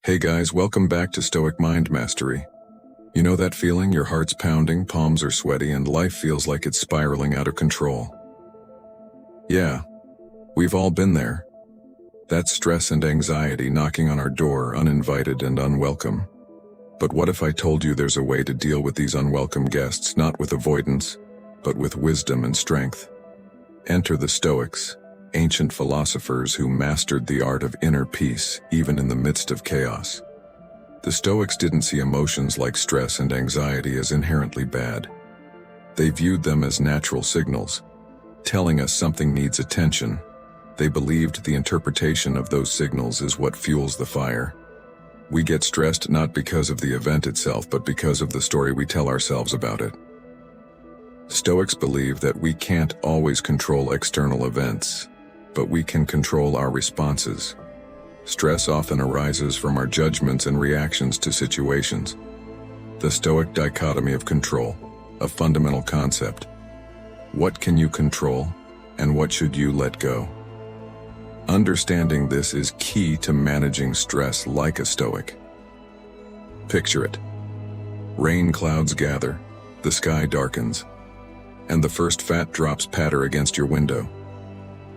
Hey guys, welcome back to Stoic Mind Mastery. You know that feeling? Your heart's pounding, palms are sweaty, and life feels like it's spiraling out of control. Yeah, we've all been there. That stress and anxiety knocking on our door, uninvited and unwelcome. But what if I told you there's a way to deal with these unwelcome guests, not with avoidance, but with wisdom and strength? Enter the Stoics, ancient philosophers who mastered the art of inner peace even in the midst of chaos. The Stoics didn't see emotions like stress and anxiety as inherently bad. They viewed them as natural signals, telling us something needs attention. They believed the interpretation of those signals is what fuels the fire. We get stressed not because of the event itself, but because of the story we tell ourselves about it. Stoics believe that we can't always control external events, but we can control our responses. Stress often arises from our judgments and reactions to situations. The Stoic dichotomy of control, a fundamental concept. What can you control, and what should you let go? Understanding this is key to managing stress like a Stoic. Picture it. Rain clouds gather, the sky darkens, and the first fat drops patter against your window.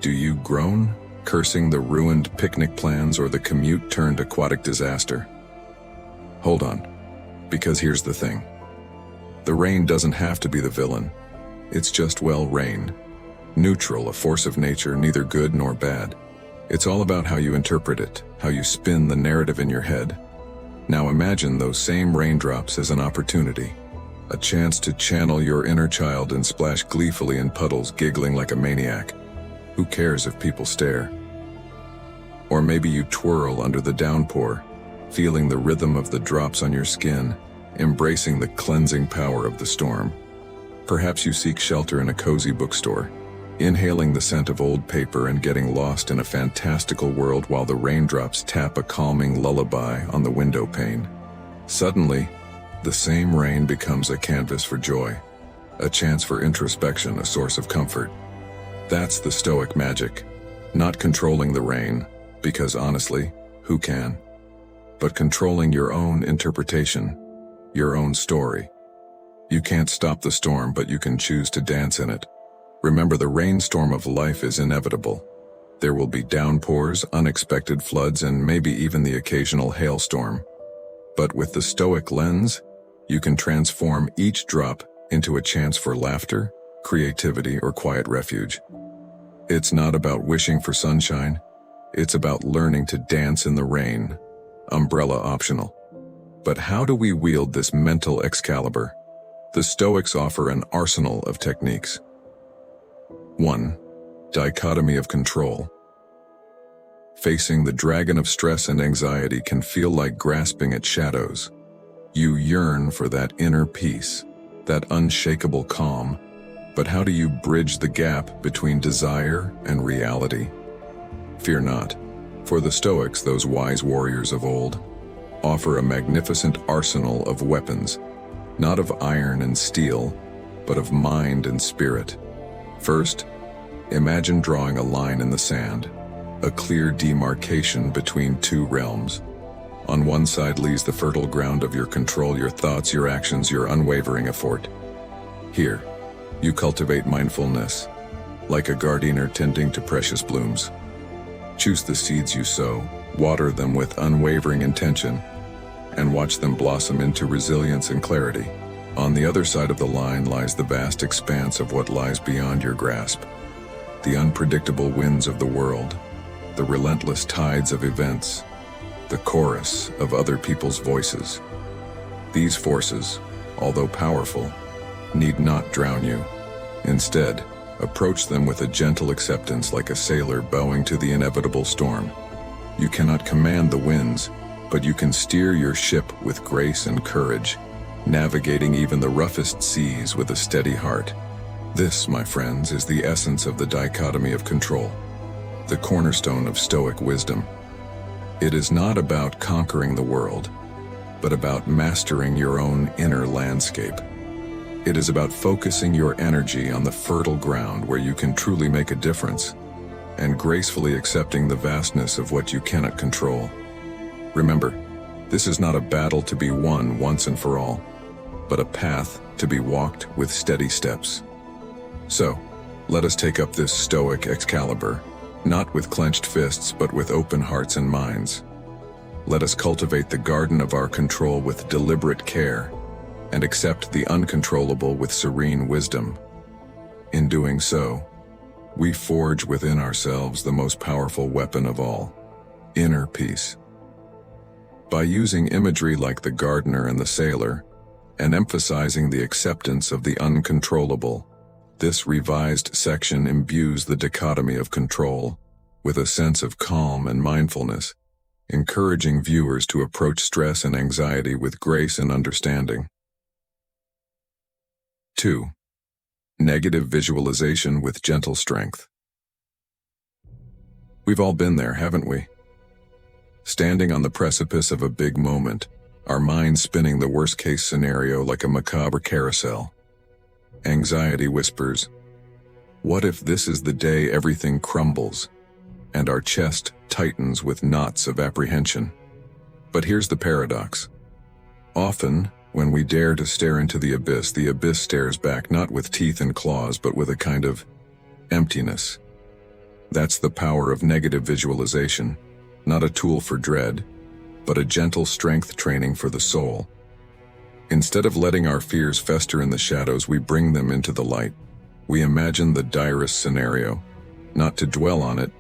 Do you groan, cursing the ruined picnic plans or the commute turned aquatic disaster? Hold on, because here's the thing. The rain doesn't have to be the villain. It's just, well, rain. Neutral, a force of nature, neither good nor bad. It's all about how you interpret it, how you spin the narrative in your head. Now imagine those same raindrops as an opportunity, a chance to channel your inner child and splash gleefully in puddles, giggling like a maniac. Who cares if people stare? Or maybe you twirl under the downpour, feeling the rhythm of the drops on your skin, embracing the cleansing power of the storm. Perhaps you seek shelter in a cozy bookstore, inhaling the scent of old paper and getting lost in a fantastical world while the raindrops tap a calming lullaby on the window pane. Suddenly, the same rain becomes a canvas for joy, a chance for introspection, a source of comfort. That's the Stoic magic, not controlling the rain, because honestly, who can? But controlling your own interpretation, your own story. You can't stop the storm, but you can choose to dance in it. Remember, the rainstorm of life is inevitable. There will be downpours, unexpected floods, and maybe even the occasional hailstorm. But with the Stoic lens, you can transform each drop into a chance for laughter, creativity, or quiet refuge. It's not about wishing for sunshine. It's about learning to dance in the rain, umbrella optional. But how do we wield this mental Excalibur? The Stoics offer an arsenal of techniques. 1. Dichotomy of control. Facing the dragon of stress and anxiety can feel like grasping at shadows. You yearn for that inner peace, that unshakable calm. But how do you bridge the gap between desire and reality? Fear not, for the Stoics, those wise warriors of old, offer a magnificent arsenal of weapons, not of iron and steel, but of mind and spirit. First, imagine drawing a line in the sand, a clear demarcation between two realms. On one side lies the fertile ground of your control, your thoughts, your actions, your unwavering effort. Here, you cultivate mindfulness, like a gardener tending to precious blooms. Choose the seeds you sow, water them with unwavering intention, and watch them blossom into resilience and clarity. On the other side of the line lies the vast expanse of what lies beyond your grasp. The unpredictable winds of the world, the relentless tides of events, the chorus of other people's voices. These forces, although powerful, need not drown you. Instead, approach them with a gentle acceptance, like a sailor bowing to the inevitable storm. You cannot command the winds, but you can steer your ship with grace and courage, navigating even the roughest seas with a steady heart. This, my friends, is the essence of the dichotomy of control, the cornerstone of Stoic wisdom. It is not about conquering the world, but about mastering your own inner landscape. It is about focusing your energy on the fertile ground where you can truly make a difference, and gracefully accepting the vastness of what you cannot control. Remember, This is not a battle to be won once and for all, but a path to be walked with steady steps. So, let us take up this Stoic Excalibur, not with clenched fists but with open hearts and minds. Let us cultivate the garden of our control with deliberate care, and accept the uncontrollable with serene wisdom. In doing so, we forge within ourselves the most powerful weapon of all, inner peace. By using imagery like the gardener and the sailor, and emphasizing the acceptance of the uncontrollable, this revised section imbues the dichotomy of control with a sense of calm and mindfulness, encouraging viewers to approach stress and anxiety with grace and understanding. 2. Negative visualization with gentle strength. We've all been there, haven't we? Standing on the precipice of a big moment, our minds spinning the worst-case scenario like a macabre carousel. Anxiety whispers, "What if this is the day everything crumbles?" And our chest tightens with knots of apprehension. But here's the paradox. Often, when we dare to stare into the abyss stares back not with teeth and claws but with a kind of emptiness. That's the power of negative visualization, not a tool for dread, but a gentle strength training for the soul. Instead of letting our fears fester in the shadows, we bring them into the light. We imagine the direst scenario, not to dwell on it,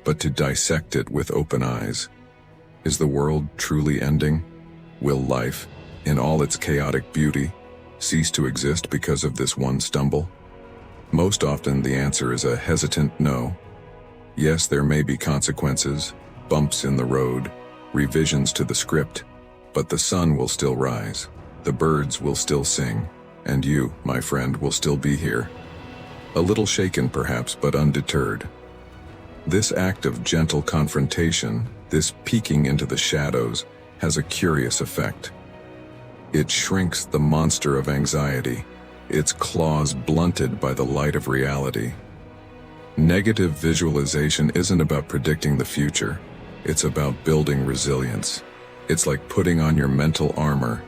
but to dissect it with open eyes. Is the world truly ending? Will life, in all its chaotic beauty, cease to exist because of this one stumble? Most often the answer is a hesitant no. Yes, there may be consequences, bumps in the road, revisions to the script, but the sun will still rise, the birds will still sing, and you, my friend, will still be here. A little shaken perhaps, but undeterred. This act of gentle confrontation, this peeking into the shadows, has a curious effect. It shrinks the monster of anxiety, its claws blunted by the light of reality. Negative visualization isn't about predicting the future. It's about building resilience. It's like putting on your mental armor,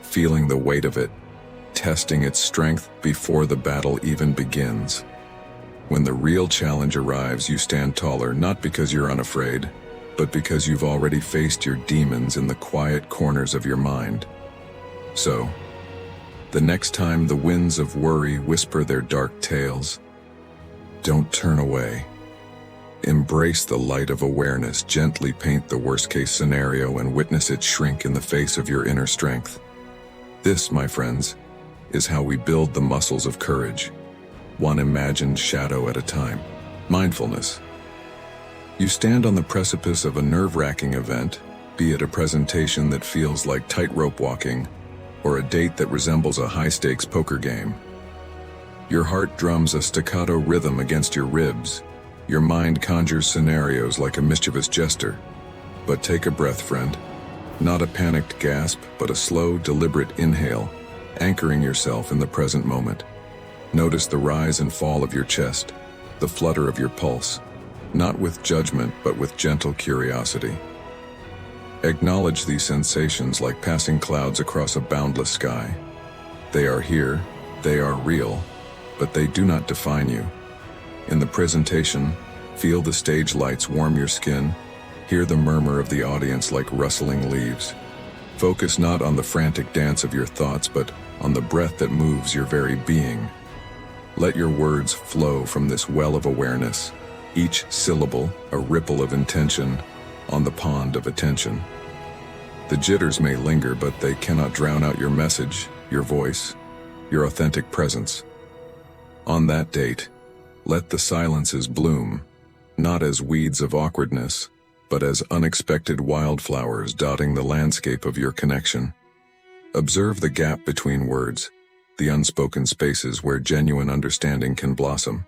feeling the weight of it, testing its strength before the battle even begins. When the real challenge arrives, you stand taller, not because you're unafraid, but because you've already faced your demons in the quiet corners of your mind. So, the next time the winds of worry whisper their dark tales, don't turn away. Embrace the light of awareness, gently paint the worst-case scenario and witness it shrink in the face of your inner strength. This, my friends, is how we build the muscles of courage, one imagined shadow at a time. Mindfulness. You stand on the precipice of a nerve-wracking event, be it a presentation that feels like tightrope walking, or a date that resembles a high-stakes poker game. Your heart drums a staccato rhythm against your ribs. Your mind conjures scenarios like a mischievous jester. But take a breath, friend. Not a panicked gasp, but a slow, deliberate inhale, anchoring yourself in the present moment. Notice the rise and fall of your chest, the flutter of your pulse, not with judgment, but with gentle curiosity. Acknowledge these sensations like passing clouds across a boundless sky. They are here, they are real, but they do not define you. In the presentation, feel the stage lights warm your skin, hear the murmur of the audience like rustling leaves. Focus not on the frantic dance of your thoughts, but on the breath that moves your very being. Let your words flow from this well of awareness, each syllable a ripple of intention on the pond of attention. The jitters may linger, but they cannot drown out your message, your voice, your authentic presence. On that date, let the silences bloom, not as weeds of awkwardness, but as unexpected wildflowers dotting the landscape of your connection. Observe the gap between words, the unspoken spaces where genuine understanding can blossom.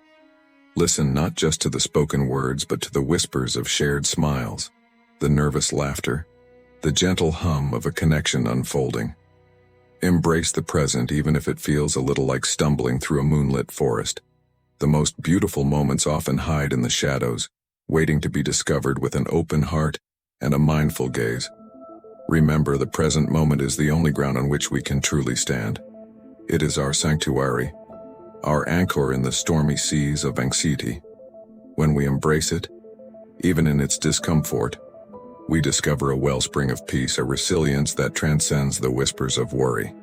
Listen not just to the spoken words, but to the whispers of shared smiles, the nervous laughter, the gentle hum of a connection unfolding. Embrace the present even if it feels a little like stumbling through a moonlit forest. The most beautiful moments often hide in the shadows, waiting to be discovered with an open heart and a mindful gaze. Remember, the present moment is the only ground on which we can truly stand. It is our sanctuary, our anchor in the stormy seas of anxiety. When we embrace it, even in its discomfort, we discover a wellspring of peace, a resilience that transcends the whispers of worry.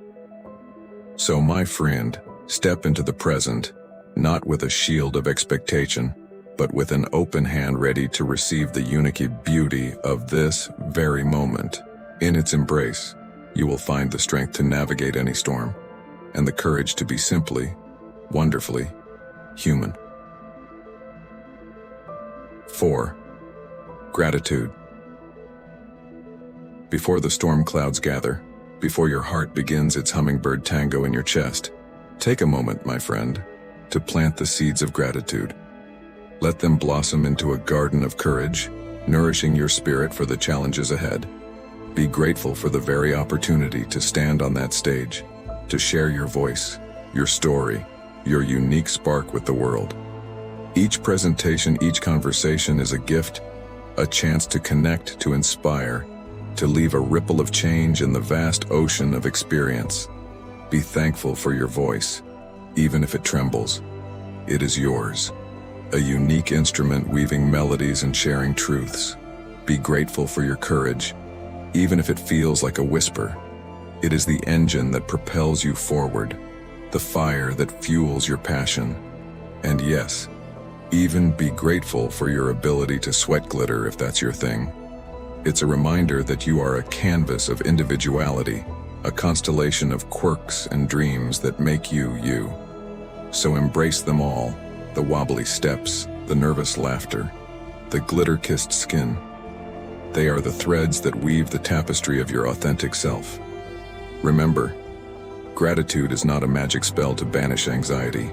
So, my friend, step into the present, not with a shield of expectation, but with an open hand ready to receive the unique beauty of this very moment. In its embrace, you will find the strength to navigate any storm, and the courage to be simply, wonderfully human. 4. Gratitude. Before the storm clouds gather, before your heart begins its hummingbird tango in your chest, take a moment, my friend, to plant the seeds of gratitude. Let them blossom into a garden of courage, nourishing your spirit for the challenges ahead. Be grateful for the very opportunity to stand on that stage, to share your voice, your story, your unique spark with the world. Each presentation, each conversation is a gift, a chance to connect, to inspire, to leave a ripple of change in the vast ocean of experience. Be thankful for your voice, even if it trembles. It is yours, a unique instrument weaving melodies and sharing truths. Be grateful for your courage, even if it feels like a whisper. It is the engine that propels you forward, the fire that fuels your passion. And yes, even be grateful for your ability to sweat glitter if that's your thing. It's a reminder that you are a canvas of individuality, a constellation of quirks and dreams that make you you. So embrace them all, the wobbly steps, the nervous laughter, the glitter-kissed skin. They are the threads that weave the tapestry of your authentic self. Remember, gratitude is not a magic spell to banish anxiety.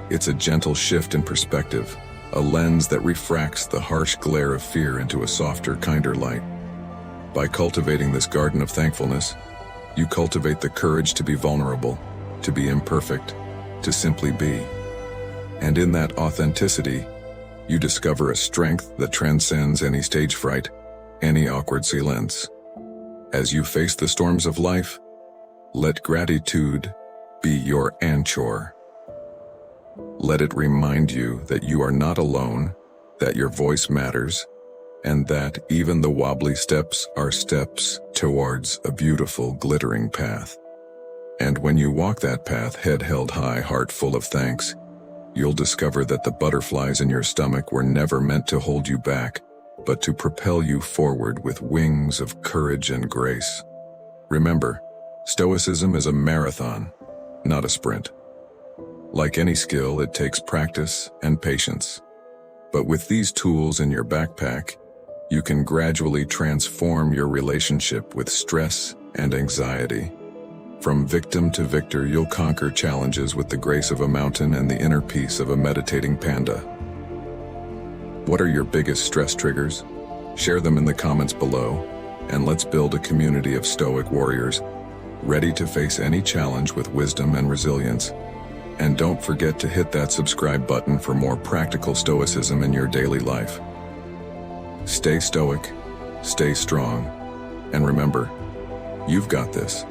It's a gentle shift in perspective, a lens that refracts the harsh glare of fear into a softer, kinder light. By cultivating this garden of thankfulness, you cultivate the courage to be vulnerable, to be imperfect, to simply be. And in that authenticity, you discover a strength that transcends any stage fright, any awkward silence. As you face the storms of life, let gratitude be your anchor. Let it remind you that you are not alone, that your voice matters, and that even the wobbly steps are steps towards a beautiful, glittering path. And when you walk that path, head held high, heart full of thanks, you'll discover that the butterflies in your stomach were never meant to hold you back, but to propel you forward with wings of courage and grace. Remember, Stoicism is a marathon, not a sprint. Like any skill, it takes practice and patience. But with these tools in your backpack, you can gradually transform your relationship with stress and anxiety. From victim to victor, you'll conquer challenges with the grace of a mountain and the inner peace of a meditating panda. What are your biggest stress triggers? Share them in the comments below, and let's build a community of Stoic warriors, ready to face any challenge with wisdom and resilience. And don't forget to hit that subscribe button for more practical Stoicism in your daily life. Stay stoic, stay strong, and remember, you've got this.